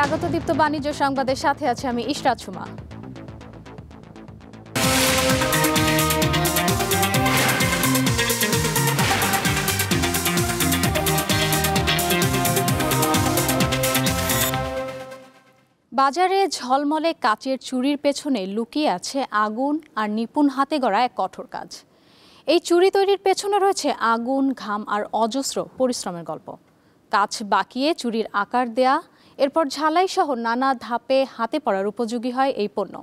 স্বাগত দীপ্ত বাণিজ্য সংবাদের সাথে আছে আমি ইশরাত সুমা। বাজারে ঝলমলে কাচের চুড়ির পেছনে লুকিয়ে আছে আগুন আর নিপুণ হাতে গড়া এক কঠোর কাজ। এই চুড়ি তৈরির পেছনে রয়েছে আগুন, ঘাম আর অজস্র পরিশ্রমের গল্প। কাচ বাকিয়ে চুড়ির আকার দেয়া, এরপর ঝালাই সহ নানা ধাপে হাতে পড়ার উপযোগী হয় এই পণ্য।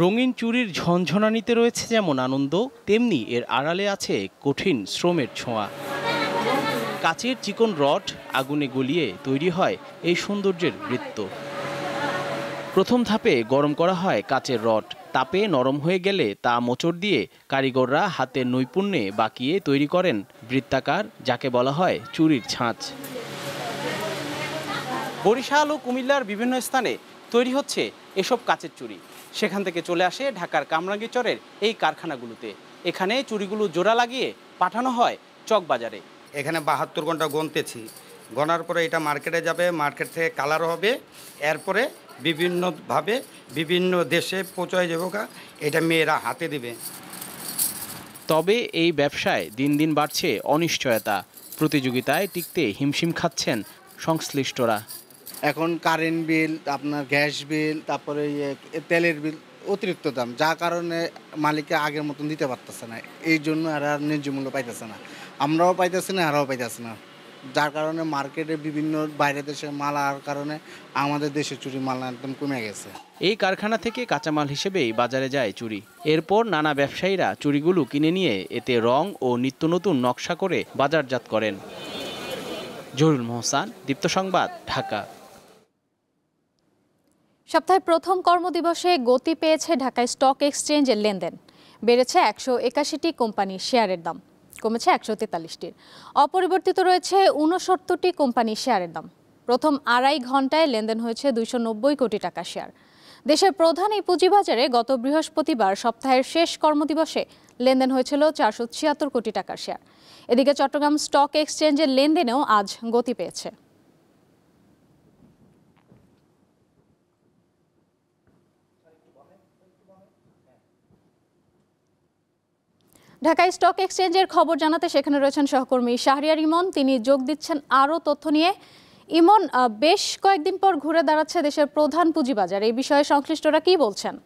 রঙিন চুড়ির ঝনঝনানিতে রয়েছে যেমন আনন্দ, তেমনি এর আড়ালে আছে কঠিন শ্রমের ছোঁয়া। কাচের চিকন রড আগুনে গলিয়ে তৈরি হয় এই সৌন্দর্যের বৃত্ত। প্রথম ধাপে গরম করা হয় কাচের রড, তাপে নরম হয়ে গেলে তা মোচড় দিয়ে কারিগররা হাতের নৈপুণ্যে বাঁকিয়ে তৈরি করেন বৃত্তাকার, যাকে বলা হয় চুড়ির ছাঁচ। বরিশাল ও কুমিল্লার বিভিন্ন স্থানে তৈরি হচ্ছে এসব কাচের চুড়ি। সেখান থেকে চলে আসে ঢাকার কামরাঙ্গীরচরের এই কারখানাগুলোতে। এখানে চুড়িগুলো জোড়া লাগিয়ে পাঠানো হয় চকবাজারে। এখানে 72 ঘন্টা গুনতেছি, গনার পরে এটা মার্কেটে যাবে, মার্কেট থেকে কালার হবে, এরপরে বিভিন্নভাবে বিভিন্ন দেশে পৌঁছায় যাবে, এটা মেয়েরা হাতে দেবে। তবে এই ব্যবসায় দিন দিন বাড়ছে অনিশ্চয়তা। প্রতিযোগিতায় টিকতে হিমশিম খাচ্ছেন সংশ্লিষ্টরা। এখন কারেন্ট বিল, আপনার গ্যাস বিল, তারপরে তেলের বিল অতিরিক্ত দাম, যার কারণে মালিককে আগের মতন দিতে পারতেছে না। এই জন্য এরা ন্যায্য মূল্য পাইতেছে না, আমরাও পাইতেছি না, এরাও পাইতেছে না। যার কারণে মার্কেটে বিভিন্ন বাইরের দেশে মাল আসার কারণে আমাদের দেশের চুরি মাল একদম কমে গেছে। এই কারখানা থেকে কাঁচামাল হিসেবেই বাজারে যায় চুড়ি। এরপর নানা ব্যবসায়ীরা চুড়িগুলো কিনে নিয়ে এতে রং ও নিত্য নতুন নকশা করে বাজারজাত করেন। জহুরুল মোহসান, দীপ্ত সংবাদ, ঢাকা। সপ্তাহের প্রথম কর্মদিবসে গতি পেয়েছে ঢাকায় স্টক এক্সচেঞ্জের লেনদেন। বেড়েছে 181টি কোম্পানির শেয়ারের দাম, কমেছে 143টির। অপরিবর্তিত রয়েছে 69টি কোম্পানির শেয়ারের দাম। প্রথম আড়াই ঘন্টায় লেনদেন হয়েছে 290 কোটি টাকা শেয়ার। দেশের প্রধান এই পুঁজিবাজারে গত বৃহস্পতিবার সপ্তাহের শেষ কর্মদিবসে লেনদেন হয়েছিল 476 কোটি টাকার শেয়ার। এদিকে চট্টগ্রাম স্টক এক্সচেঞ্জের লেনদেনেও আজ গতি পেয়েছে। ঢাকায় স্টক এক্সচেঞ্জের খবর জানাতে সেখানে রয়েছেন সহকর্মী শাহরিয়ার ইমন। তিনি যোগ দিচ্ছেন আরও তথ্য নিয়ে। ইমন, বেশ কয়েকদিন পর ঘুরে দাঁড়াচ্ছে দেশের প্রধান পুঁজিবাজার, এই বিষয়ে সংশ্লিষ্টরা কি বলছেন?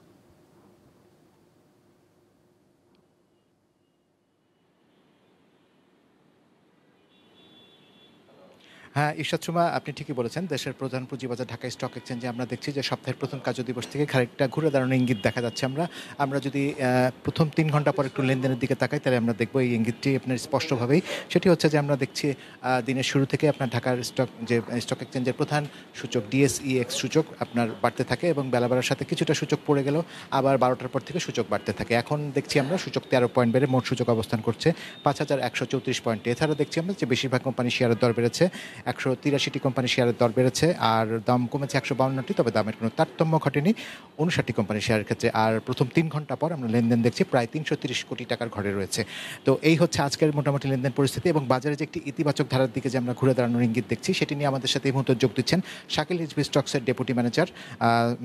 হ্যাঁ, ইশরাত সুমা, আপনি ঠিকই বলেছেন। দেশের প্রধান পুঁজিবাজার ঢাকা স্টক এক্সচেঞ্জে আমরা দেখছি যে সপ্তাহের প্রথম কার্যদিবস থেকে খানিকটা ঘুরে দাঁড়ানোর ইঙ্গিত দেখা যাচ্ছে। আমরা যদি প্রথম 3 ঘন্টা পর একটু লেনদেনের দিকে তাকাই, তাহলে আমরা দেখবো এই ইঙ্গিতটি আপনার স্পষ্টভাবেই। সেটি হচ্ছে যে আমরা দেখছি দিনের শুরু থেকে আপনার ঢাকার স্টক এক্সচেঞ্জের প্রধান সূচক DSEX সূচক আপনার বাড়তে থাকে এবং বেলা বাড়ার সাথে কিছুটা সূচক পড়ে গেল, আবার 12টার পর থেকে সূচক বাড়তে থাকে। এখন দেখছি আমরা সূচক 13 পয়েন্ট বেড়ে মোট সূচক অবস্থান করছে 5134 পয়েন্টে। এছাড়া দেখছি আমরা যে বেশিরভাগ কোম্পানির শেয়ারের দর বেড়েছে, 183টি কোম্পানির শেয়ারের দর বেড়েছে, আর দাম কমেছে 152টি, তবে দামের কোনো তারতম্য ঘটেনি 59টি কোম্পানির শেয়ারের ক্ষেত্রে। আর প্রথম 3 ঘন্টা পর আমরা লেনদেন দেখছি প্রায় 330 কোটি টাকার ঘরে রয়েছে। তো এই হচ্ছে আজকের মোটামুটি লেনদেন পরিস্থিতি। এবং বাজারে যে একটি ইতিবাচক ধারার দিকে যে আমরা ঘুরে দাঁড়ানোর ইঙ্গিত দেখছি, সেটি নিয়ে আমাদের সাথে এই মুহূর্তে যোগ দিচ্ছেন শাকিল হিজবি স্টকসের deputy manager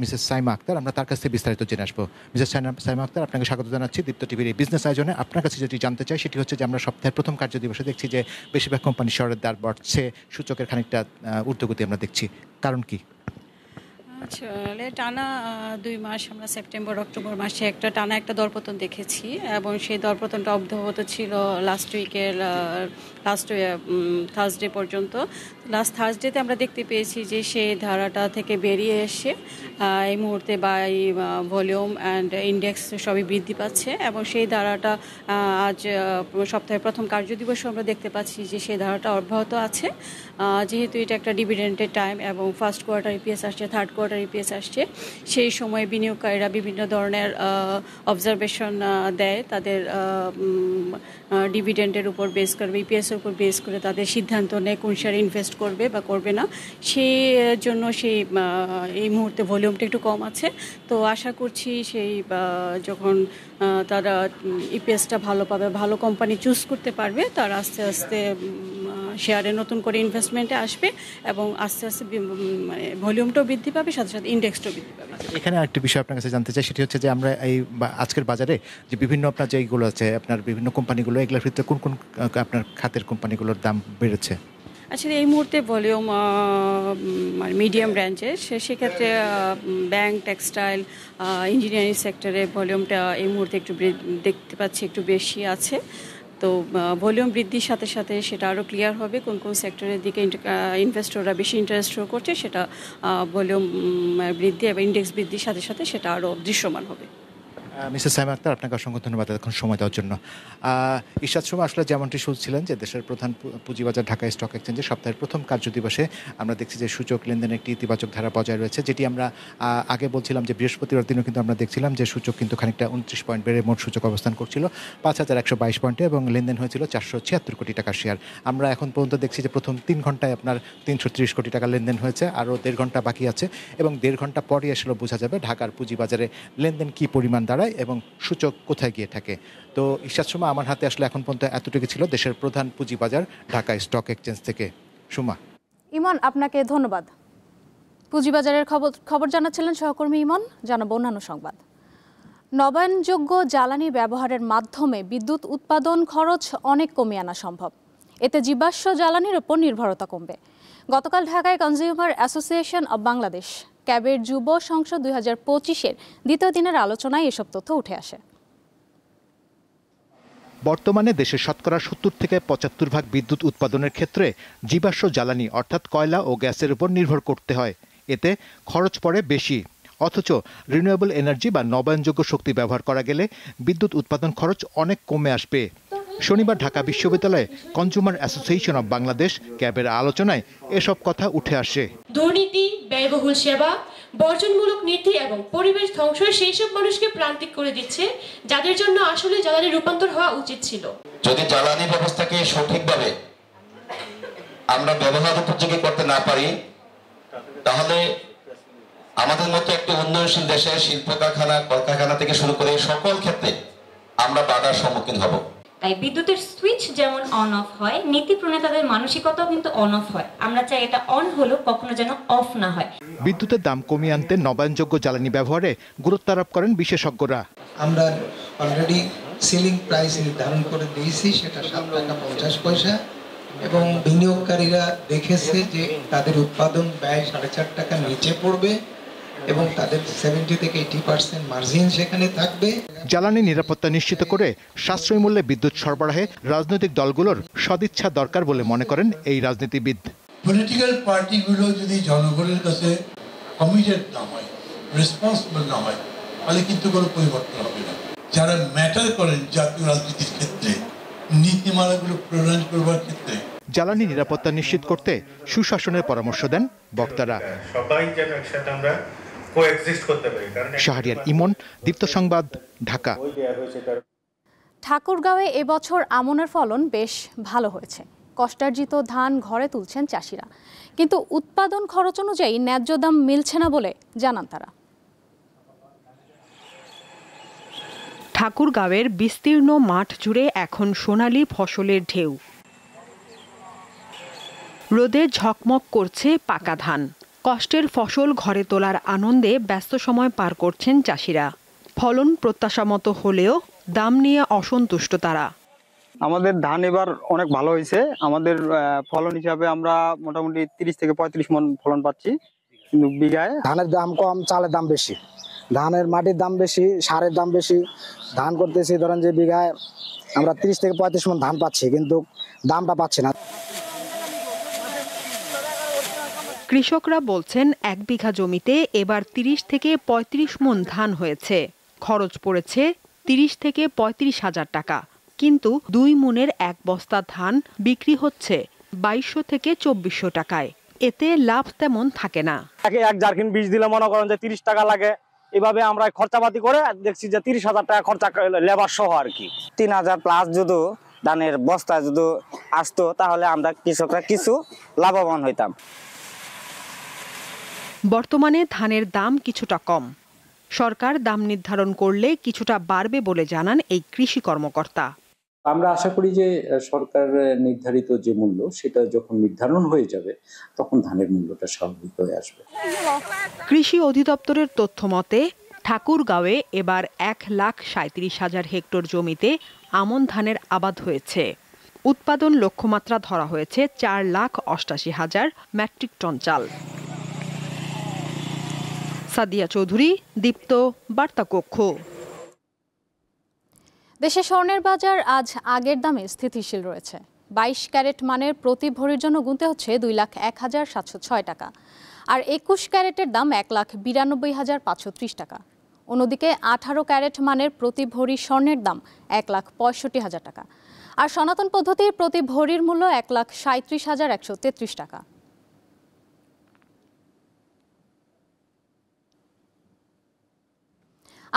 Mrs Saima Akhtar. আমরা তার কাছ থেকে বিস্তারিত জেনে আসবো। মিসেস সাইমা আক্তার, আপনাকে স্বাগত জানাচ্ছি দীপ্ত টিভির এই বিজনেস আয়োজনে। আপনার কাছে যেটি জানতে চাই সেটি হচ্ছে যে আমরা সপ্তাহের প্রথম কার্যদিবসে দেখছি যে বেশিরভাগ কোম্পানির শেয়ারের দর বাড়ছে, সূচকের খানিকটা ঊর্ধ্বগতি আমরা দেখছি, কারণ কি? আসলে টানা 2 মাস আমরা সেপ্টেম্বর অক্টোবর মাসে টানা একটা দরপতন দেখেছি, এবং সেই দরপতনটা অব্যাহত ছিল লাস্ট থার্সডে পর্যন্ত। লাস্ট থার্সডেতে আমরা দেখতে পেয়েছি যে সেই ধারাটা থেকে বেরিয়ে এসে এই মুহূর্তে এই ভলিউম অ্যান্ড ইন্ডেক্স সবই বৃদ্ধি পাচ্ছে, এবং সেই ধারাটা আজ সপ্তাহের প্রথম কার্যদিবসে আমরা দেখতে পাচ্ছি যে সেই ধারাটা অব্যাহত আছে। যেহেতু এটা একটা ডিভিডেন্ডের টাইম এবং ফার্স্ট কোয়ার্টার ইপিএস আসছে, থার্ড কোয়ার্টার ইপিএস আসছে, সেই সময় বিনিয়োগকারীরা বিভিন্ন ধরনের অবজারভেশন দেয়, তাদের ডিভিডেন্ডের উপর বেস করবে, ইপিএসের উপর বেস করে তাদের সিদ্ধান্ত নেয় কোন শেয়ারে ইনভেস্ট করবে বা করবে না। সেই জন্য এই মুহূর্তে ভলিউমটা একটু কম আছে। তো আশা করছি যখন তারা ইপিএসটা ভালো পাবে, ভালো কোম্পানি চুজ করতে পারবে, তারা আস্তে আস্তে শেয়ারে নতুন করে ইনভেস্টমেন্টে আসবে এবং আস্তে আস্তে মানে ভলিউমটাও বৃদ্ধি পাবে, সাথে সাথে ইন্ডেক্সটাও বৃদ্ধি পাবে। এখানে আরেকটি বিষয় আপনার কাছে জানতে চাই, সেটি হচ্ছে যে আমরা এই আজকের বাজারে যে বিভিন্ন আপনার যেগুলো আছে আপনার বিভিন্ন কোম্পানিগুলো, এগুলোর ভিতরে কোন কোন আপনার খাতের কোম্পানিগুলোর দাম বেড়েছে? আচ্ছা, এই মুহূর্তে ভলিউম মানে মিডিয়াম রেঞ্জের, সেক্ষেত্রে ব্যাংক, টেক্সটাইল, ইঞ্জিনিয়ারিং সেক্টরে ভলিউমটা এই মুহূর্তে একটু দেখতে পাচ্ছি একটু বেশি আছে। তো ভলিউম বৃদ্ধির সাথে সাথে সেটা আরও ক্লিয়ার হবে কোন কোন সেক্টরের দিকে ইনভেস্টররা বেশি ইন্টারেস্ট শো করছে, সেটা ভলিউম বৃদ্ধি এবং ইন্ডেক্স বৃদ্ধির সাথে সাথে সেটা আরও দৃশ্যমান হবে। মিসেস সাইমা আক্তার, আপনাকে অসংখ্য ধন্যবাদ এখন সময় দেওয়ার জন্য। ঈশাদ সুমা, আসলে যেমনটি শুনছিলেন যে দেশের প্রধান পুঁজিবাজার ঢাকা স্টক এক্সচেঞ্জে সপ্তাহের প্রথম কার্যদিবসে আমরা দেখছি যে সূচক লেনদেনের একটি ইতিবাচক ধারা বজায় রয়েছে, যেটি আমরা আগে বলছিলাম যে বৃহস্পতিবার দিনও কিন্তু আমরা দেখছিলাম যে সূচক কিন্তু খানিকটা 29 পয়েন্ট বেড়ে মোট সূচক অবস্থান করছিল 5122 পয়েন্টে এবং লেনদেন হয়েছিল 476 কোটি টাকার শেয়ার। আমরা এখন পর্যন্ত দেখছি যে প্রথম 3 ঘন্টায় আপনার 330 কোটি টাকা লেনদেন হয়েছে, আরও 1.5 ঘন্টা বাকি আছে এবং 1.5 ঘন্টা পরে আসলে বোঝা যাবে ঢাকার পুঁজিবাজারে লেনদেন কী পরিমাণ দাঁড়ায় এবং সূচক কোথায় গিয়ে থাকে। তো ঈশাদ সুমা, আমার হাতে আসলে এখন পর্যন্ত এতটুকু ছিল দেশের প্রধান পুঁজিবাজার ঢাকা স্টক এক্সচেঞ্জ থেকে। সুমা। ইমন, আপনাকে ধন্যবাদ। পুঁজিবাজারের খবর জানাচ্ছিলেন সহকর্মী ইমন। জানাবো অন্যান্য সংবাদ। নবায়নযোগ্য জ্বালানি ব্যবহারের মাধ্যমে বিদ্যুৎ উৎপাদন খরচ অনেক কমিয়ে আনা সম্ভব। এতে জীবাশ্ম জ্বালানির উপর নির্ভরতা কমবে। গতকাল ঢাকায় কনজিউমার অ্যাসোসিয়েশন অব বাংলাদেশ ক্যাবের যুব সংসদ 2025-এর দ্বিতীয় দিনের আলোচনায় এসব তথ্য উঠে আসে। বর্তমানে দেশের শতকরা 70 থেকে 75 ভাগ বিদ্যুৎ উৎপাদনের ক্ষেত্রে জীবাশ্ম জ্বালানি অর্থাৎ কয়লা ও গ্যাসের উপর নির্ভর করতে হয়। এতে খরচ পড়ে বেশি, অথচ রিনিউয়েবল এনার্জি বা নবায়নযোগ্য শক্তি ব্যবহার করা গেলে বিদ্যুৎ উৎপাদন খরচ অনেক কমে আসবে। শনিবার ঢাকা বিশ্ববিদ্যালয়ে কনজিউমার অ্যাসোসিয়েশন অব বাংলাদেশ ক্যাবের আলোচনায় এসব কথা উঠে আসে। দুর্নীতি, ব্যয়বহুল সেবা, বর্জনমূলক নীতি এবং পরিবেশ ধ্বংস সেই সব মানুষকে প্রান্তিক করে দিচ্ছে, যাদের জন্য আসলে জ্বালানি রূপান্তর হওয়া উচিত ছিল। যদি জ্বালানি ব্যবস্থাকে সঠিকভাবে আমরা ব্যবহার উপযোগী করতে না পারি, তাহলে আমাদের মতো একটি উন্নয়নশীল দেশের শিল্প কারখানা, কলকারখানা থেকে শুরু করে সকল ক্ষেত্রে আমরা বাধার সম্মুখীন হব। তাই বিদ্যুতের সুইচ যেমন অন অফ হয়, নীতি প্রণেতাদের মানসিকতাও কিন্তু অন অফ হয়। আমরা চাই এটা অন হলো কখনো যেন অফ না হয়। বিদ্যুতের দাম কমিয়ে আনতে নবায়নযোগ্য জ্বালানি ব্যবহারে গুরুত্ব আরোপ করেন বিশেষজ্ঞরা। আমরা অলরেডি সিলিং প্রাইস নির্ধারণ করে দিয়েছি, সেটা 7 টাকা 50 পয়সা, এবং বিনিয়োগকারীরা দেখেছে যে তাদের উৎপাদন ব্যয় 4.5 টাকা নিচে পড়বে এবং তাদের 70 থেকে 80% মার্জিন সেখানে থাকবে। জ্বালানি নিরাপত্তা নিশ্চিত করে সাশ্রয়ী মূল্যে বিদ্যুৎ সরবরাহে রাজনৈতিক দলগুলোর সদিচ্ছা দরকার বলে মনে করেন এই রাজনীতিবিদ। পলিটিক্যাল পার্টিগুলো যদি জনগণের কাছে কমিটেড না হয়, রেসপন্সিবল না হয়, তাহলে কিন্তু কোনো পরিবর্তন হবে না। যারা ম্যাটার করেন জাতীয় রাজনীতির ক্ষেত্রে, নীতিমালাগুলো প্রণয়ন করবার ক্ষেত্রে, জ্বালানি নিরাপত্তা নিশ্চিত করতে সুশাসনের পরামর্শ দেন বক্তারা। সবাই যেন একসাথে আমরা কোএক্সিস্ট করতে পারি। শাহরিয়ার ইমন, দীপ্ত সংবাদ, ঢাকা। ঠাকুরগাঁওয়ে এবছর আমনের ফলন বেশ ভালো হয়েছে। কষ্টার্জিত ধান ঘরে তুলছেন চাষিরা, কিন্তু উৎপাদন খরচ অনুযায়ী ন্যায্য দাম মিলছে না বলে জানান তারা। ঠাকুরগাঁওয়ের বিস্তীর্ণ মাঠ জুড়ে এখন সোনালী ফসলের ঢেউ। রোদে ঝকমক করছে পাকা ধান। কষ্টের ফসল ঘরে তোলার আনন্দে ব্যস্ত সময় পার করছেন চাষিরা। ফলন প্রত্যাশামতো হলেও দাম নিয়ে অসন্তুষ্ট তারা। আমাদের ধান এবার অনেক ভালো হয়েছে। আমাদের ফলন হিসাবে আমরা মোটামুটি 30 থেকে 35 মণ ফলন পাচ্ছি, কিন্তু বিঘায় ধানের দাম কম, চালের দাম বেশি, ধানের মাটির দাম বেশি, সারের দাম বেশি। ধান করতেছি ধরেন যে বিঘায় আমরা 30 থেকে 35 মণ ধান পাচ্ছি, কিন্তু দামটা পাচ্ছি না। কৃষকরা বলছেন 1 বিঘা জমিতে এবার 30 থেকে 35 মণ ধান হয়েছে। খরচ পড়েছে 30 থেকে 35 হাজার টাকা, কিন্তু 2 মণের 1 বস্তা ধান বিক্রি হচ্ছে 2200 থেকে 2400 টাকায়। এতে লাভ তেমন থাকে না। এক জারকিন বীজ দিলে মনে করেন যে 30 টাকা লাগে। এভাবে আমরা খরচাপাতি করে দেখছি যে 30,000 টাকা খরচা, লেবার সহ আর কি। 3000 প্লাস যদি ধানের বস্তা যদি আসতো, তাহলে আমরা কৃষকরা কিছু লাভবান হইতাম। বর্তমানে ধানের দাম কিছুটা কম। সরকার দাম নির্ধারণ করলে কিছুটা বাড়বে বলে জানান এই কৃষি কর্মকর্তা। আমরা আশা করি যে সরকার নির্ধারিত যে মূল্য সেটা যখন নির্ধারণ হয়ে যাবে তখন ধানের মূল্যটা স্বাভাবিক হয়ে আসবে। কৃষি অধিদপ্তরের তথ্য মতে ঠাকুরগাঁওয়ে এবার 1,37,000 হেক্টর জমিতে আমন ধানের আবাদ হয়েছে। উৎপাদন লক্ষ্যমাত্রা ধরা হয়েছে 4,88,000 মেট্রিক টন চাল। সাদিয়া চৌধুরী, দীপ্ত, বার্তা কক্ষ। দেশে স্বর্ণের বাজার আজ আগের দামে স্থিতিশীল রয়েছে। 22 ক্যারেট মানের প্রতি ভরির জন্য গুনতে হচ্ছে 2,01,706 টাকা, আর 21 ক্যারেটের দাম 1,92,530 টাকা। অন্যদিকে 18 ক্যারেট মানের প্রতি ভরি স্বর্ণের দাম 1,65,000 টাকা, আর সনাতন পদ্ধতির প্রতি ভরির মূল্য 1,37,133 টাকা।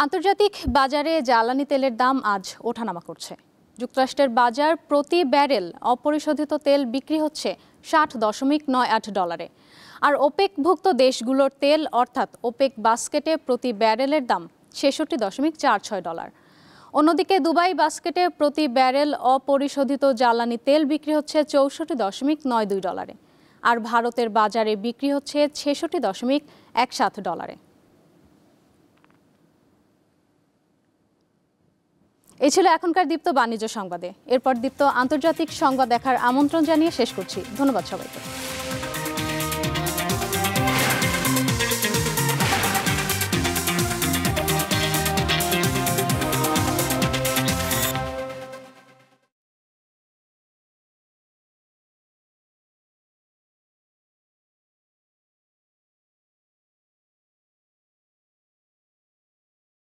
আন্তর্জাতিক বাজারে জ্বালানি তেলের দাম আজ ওঠানামা করছে। যুক্তরাষ্ট্রের বাজার প্রতি ব্যারেল অপরিশোধিত তেল বিক্রি হচ্ছে $60.98, আর ওপেকভুক্ত দেশগুলোর তেল অর্থাৎ ওপেক বাস্কেটে প্রতি ব্যারেলের দাম $66.46। অন্যদিকে দুবাই বাস্কেটে প্রতি ব্যারেল অপরিশোধিত জ্বালানি তেল বিক্রি হচ্ছে $64.92, আর ভারতের বাজারে বিক্রি হচ্ছে $66.17। এই ছিল এখনকার দীপ্ত বাণিজ্য সংবাদে। এরপর দীপ্ত আন্তর্জাতিক সংবাদ দেখার আমন্ত্রণ জানিয়ে শেষ করছি। ধন্যবাদ সবাইকে।